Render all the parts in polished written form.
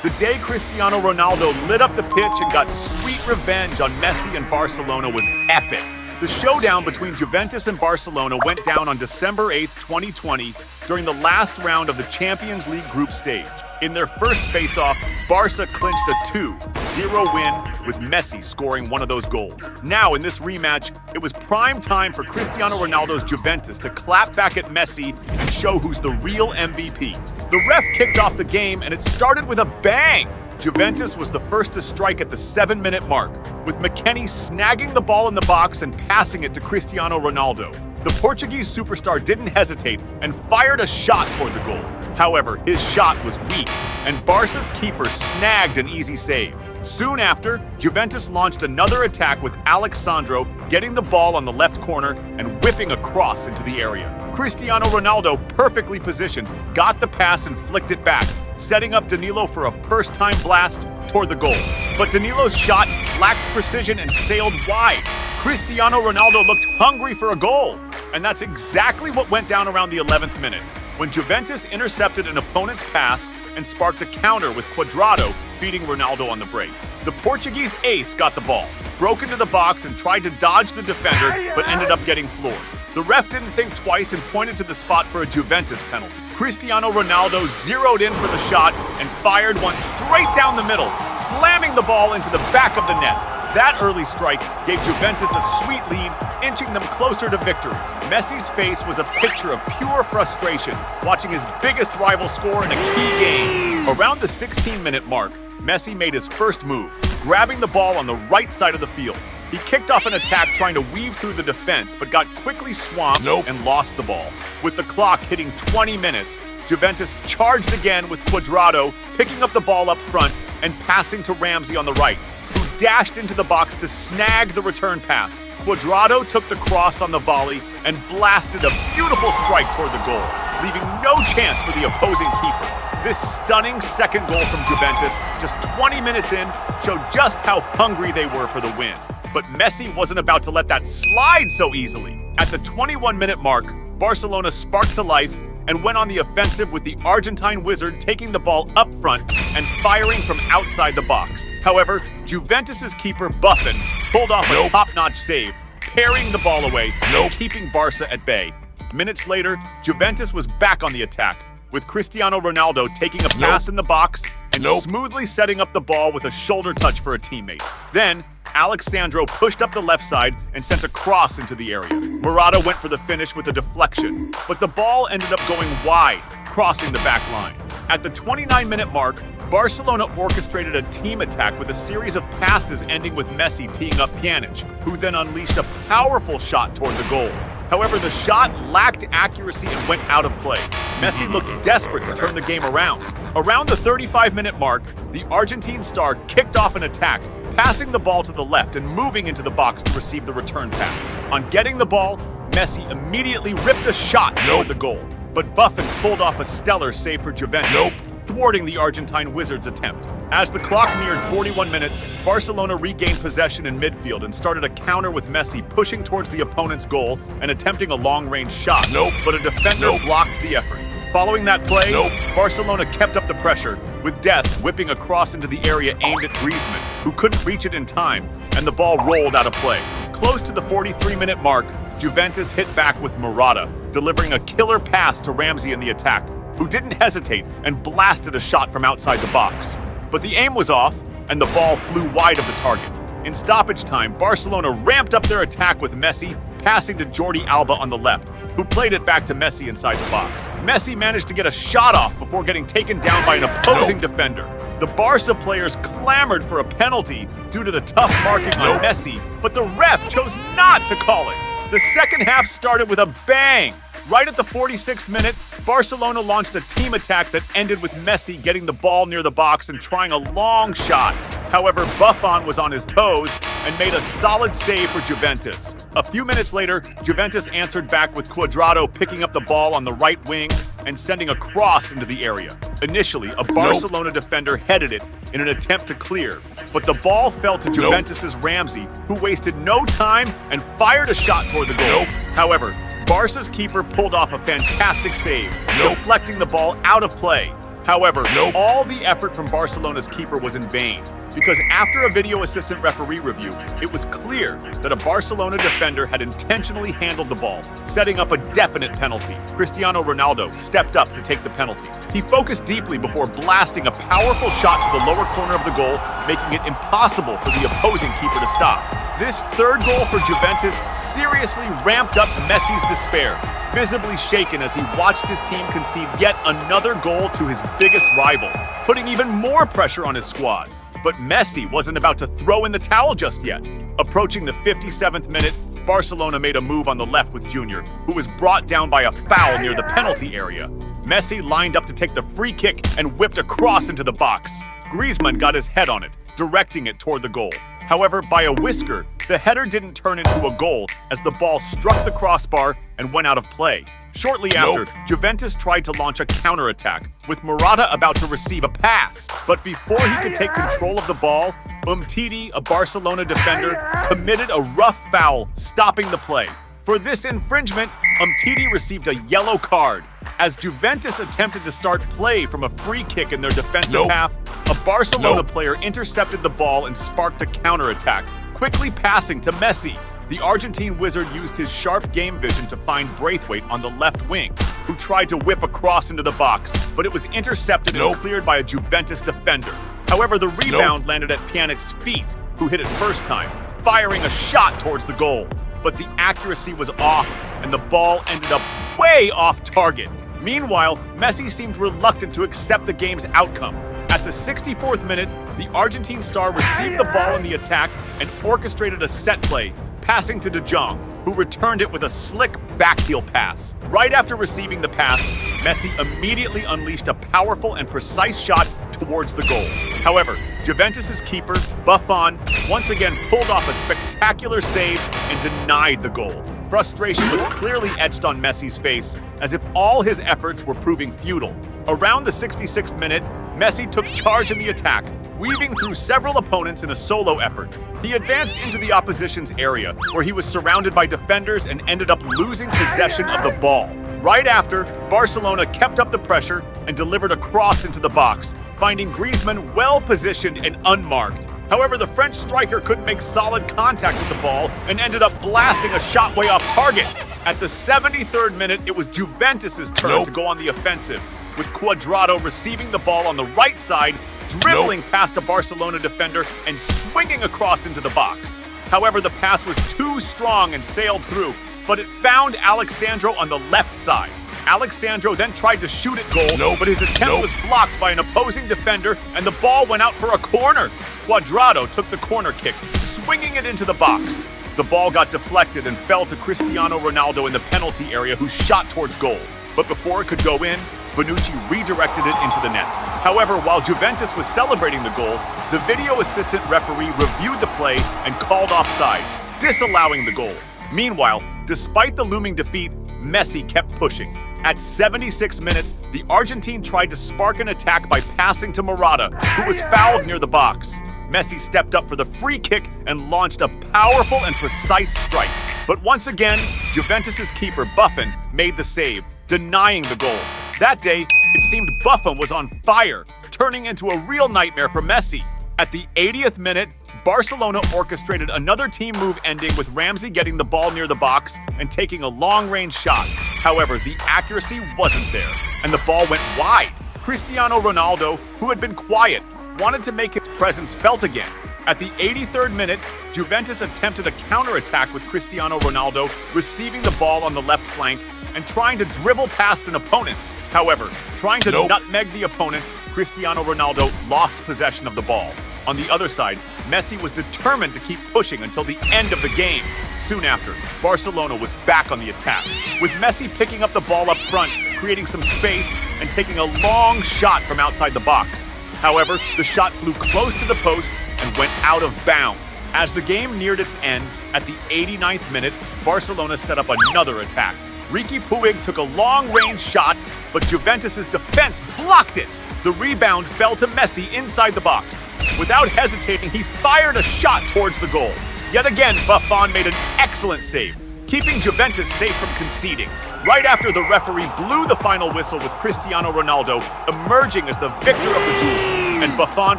The day Cristiano Ronaldo lit up the pitch and got sweet revenge on Messi and Barcelona was epic. The showdown between Juventus and Barcelona went down on December 8, 2020, during the last round of the Champions League group stage. In their first face-off, Barca clinched a 2-0 win, with Messi scoring one of those goals. Now, in this rematch, it was prime time for Cristiano Ronaldo's Juventus to clap back at Messi and show who's the real MVP. The ref kicked off the game, and it started with a bang! Juventus was the first to strike at the 7-minute mark, with McKennie snagging the ball in the box and passing it to Cristiano Ronaldo. The Portuguese superstar didn't hesitate and fired a shot toward the goal. However, his shot was weak, and Barca's keeper snagged an easy save. Soon after, Juventus launched another attack with Alexandro getting the ball on the left corner and whipping a cross into the area. Cristiano Ronaldo, perfectly positioned, got the pass and flicked it back, setting up Danilo for a first-time blast toward the goal. But Danilo's shot lacked precision and sailed wide. Cristiano Ronaldo looked hungry for a goal, and that's exactly what went down around the 11th minute, when Juventus intercepted an opponent's pass and sparked a counter with Cuadrado beating Ronaldo on the break. The Portuguese ace got the ball, broke into the box and tried to dodge the defender, but ended up getting floored. The ref didn't think twice and pointed to the spot for a Juventus penalty. Cristiano Ronaldo zeroed in for the shot and fired one straight down the middle, slamming the ball into the back of the net. That early strike gave Juventus a sweet lead, inching them closer to victory. Messi's face was a picture of pure frustration, watching his biggest rival score in a key game. Around the 16-minute mark, Messi made his first move, grabbing the ball on the right side of the field. He kicked off an attack trying to weave through the defense, but got quickly swamped and lost the ball. With the clock hitting 20 minutes, Juventus charged again with Cuadrado picking up the ball up front and passing to Ramsey on the right, who dashed into the box to snag the return pass. Cuadrado took the cross on the volley and blasted a beautiful strike toward the goal, leaving no chance for the opposing keeper. This stunning second goal from Juventus, just 20 minutes in, showed just how hungry they were for the win. But Messi wasn't about to let that slide so easily. At the 21-minute mark, Barcelona sparked to life and went on the offensive, with the Argentine wizard taking the ball up front and firing from outside the box. However, Juventus's keeper Buffon pulled off a top-notch save, parrying the ball away and keeping Barca at bay. Minutes later, Juventus was back on the attack, with Cristiano Ronaldo taking a pass in the box and smoothly setting up the ball with a shoulder touch for a teammate. Then, Alexandro pushed up the left side and sent a cross into the area. Morata went for the finish with a deflection, but the ball ended up going wide, crossing the back line. At the 29-minute mark, Barcelona orchestrated a team attack with a series of passes ending with Messi teeing up Pjanic, who then unleashed a powerful shot toward the goal. However, the shot lacked accuracy and went out of play. Messi looked desperate to turn the game around. Around the 35-minute mark, the Argentine star kicked off an attack, passing the ball to the left and moving into the box to receive the return pass. On getting the ball, Messi immediately ripped a shot toward the goal, but Buffon pulled off a stellar save for Juventus, thwarting the Argentine wizard's attempt. As the clock neared 41 minutes, Barcelona regained possession in midfield and started a counter with Messi pushing towards the opponent's goal and attempting a long-range shot, but a defender blocked the effort. Following that play, Barcelona kept up the pressure, with Dest whipping a cross into the area aimed at Griezmann, who couldn't reach it in time, and the ball rolled out of play. Close to the 43-minute mark, Juventus hit back with Morata, delivering a killer pass to Ramsey in the attack, who didn't hesitate and blasted a shot from outside the box. But the aim was off, and the ball flew wide of the target. In stoppage time, Barcelona ramped up their attack with Messi passing to Jordi Alba on the left, who played it back to Messi inside the box. Messi managed to get a shot off before getting taken down by an opposing defender. The Barca players clamored for a penalty due to the tough marking on Messi, but the ref chose not to call it. The second half started with a bang. Right at the 46th minute, Barcelona launched a team attack that ended with Messi getting the ball near the box and trying a long shot. However, Buffon was on his toes and made a solid save for Juventus. A few minutes later, Juventus answered back with Cuadrado picking up the ball on the right wing and sending a cross into the area. Initially, a Barcelona defender headed it in an attempt to clear, but the ball fell to Juventus's Ramsey, who wasted no time and fired a shot toward the goal. However, Barca's keeper pulled off a fantastic save, deflecting the ball out of play. However, all the effort from Barcelona's keeper was in vain, because after a video assistant referee review, it was clear that a Barcelona defender had intentionally handled the ball, setting up a definite penalty. Cristiano Ronaldo stepped up to take the penalty. He focused deeply before blasting a powerful shot to the lower corner of the goal, making it impossible for the opposing keeper to stop. This third goal for Juventus seriously ramped up Messi's despair, visibly shaken as he watched his team concede yet another goal to his biggest rival, putting even more pressure on his squad. But Messi wasn't about to throw in the towel just yet. Approaching the 57th minute, Barcelona made a move on the left with Junior, who was brought down by a foul near the penalty area. Messi lined up to take the free kick and whipped a cross into the box. Griezmann got his head on it, directing it toward the goal. However, by a whisker, the header didn't turn into a goal as the ball struck the crossbar and went out of play. Shortly after, Juventus tried to launch a counterattack, with Morata about to receive a pass. But before he could take control of the ball, Umtiti, a Barcelona defender, committed a rough foul, stopping the play. For this infringement, Umtiti received a yellow card. As Juventus attempted to start play from a free kick in their defensive half, a Barcelona player intercepted the ball and sparked a counterattack, quickly passing to Messi. The Argentine wizard used his sharp game vision to find Braithwaite on the left wing, who tried to whip a cross into the box, but it was intercepted and cleared by a Juventus defender. However, the rebound landed at Pjanic's feet, who hit it first time, firing a shot towards the goal. But the accuracy was off, and the ball ended up way off target. Meanwhile, Messi seemed reluctant to accept the game's outcome. At the 64th minute, the Argentine star received the ball in the attack and orchestrated a set play, passing to De Jong, who returned it with a slick backheel pass. Right after receiving the pass, Messi immediately unleashed a powerful and precise shot towards the goal. However, Juventus's keeper, Buffon, once again pulled off a spectacular save and denied the goal. Frustration was clearly etched on Messi's face, as if all his efforts were proving futile. Around the 66th minute, Messi took charge in the attack, weaving through several opponents in a solo effort. He advanced into the opposition's area, where he was surrounded by defenders and ended up losing possession of the ball. Right after, Barcelona kept up the pressure and delivered a cross into the box, finding Griezmann well-positioned and unmarked. However, the French striker couldn't make solid contact with the ball and ended up blasting a shot way off target. At the 73rd minute, it was Juventus's turn to go on the offensive, with Cuadrado receiving the ball on the right side, dribbling past a Barcelona defender and swinging across into the box. However, the pass was too strong and sailed through, but it found Alexandro on the left side. Alexandro then tried to shoot at goal, but his attempt was blocked by an opposing defender and the ball went out for a corner. Cuadrado took the corner kick, swinging it into the box. The ball got deflected and fell to Cristiano Ronaldo in the penalty area, who shot towards goal. But before it could go in, Bonucci redirected it into the net. However, while Juventus was celebrating the goal, the video assistant referee reviewed the play and called offside, disallowing the goal. Meanwhile, despite the looming defeat, Messi kept pushing. At 76 minutes, the Argentine tried to spark an attack by passing to Morata, who was fouled near the box. Messi stepped up for the free kick and launched a powerful and precise strike. But once again, Juventus's keeper Buffon made the save, denying the goal. That day, it seemed Buffon was on fire, turning into a real nightmare for Messi. At the 80th minute, Barcelona orchestrated another team move ending with Ramsey getting the ball near the box and taking a long-range shot. However, the accuracy wasn't there, and the ball went wide. Cristiano Ronaldo, who had been quiet, wanted to make his presence felt again. At the 83rd minute, Juventus attempted a counterattack with Cristiano Ronaldo receiving the ball on the left flank and trying to dribble past an opponent. However, trying to nutmeg the opponent, Cristiano Ronaldo lost possession of the ball. On the other side, Messi was determined to keep pushing until the end of the game. Soon after, Barcelona was back on the attack, with Messi picking up the ball up front, creating some space, and taking a long shot from outside the box. However, the shot flew close to the post and went out of bounds. As the game neared its end, at the 89th minute, Barcelona set up another attack. Riqui Puig took a long-range shot, but Juventus's defense blocked it. The rebound fell to Messi inside the box. Without hesitating, he fired a shot towards the goal. Yet again, Buffon made an excellent save, keeping Juventus safe from conceding, right after the referee blew the final whistle with Cristiano Ronaldo emerging as the victor of the duel, and Buffon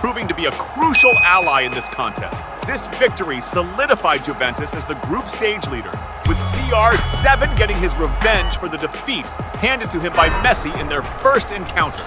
proving to be a crucial ally in this contest. This victory solidified Juventus as the group stage leader, with CR7 getting his revenge for the defeat handed to him by Messi in their first encounter.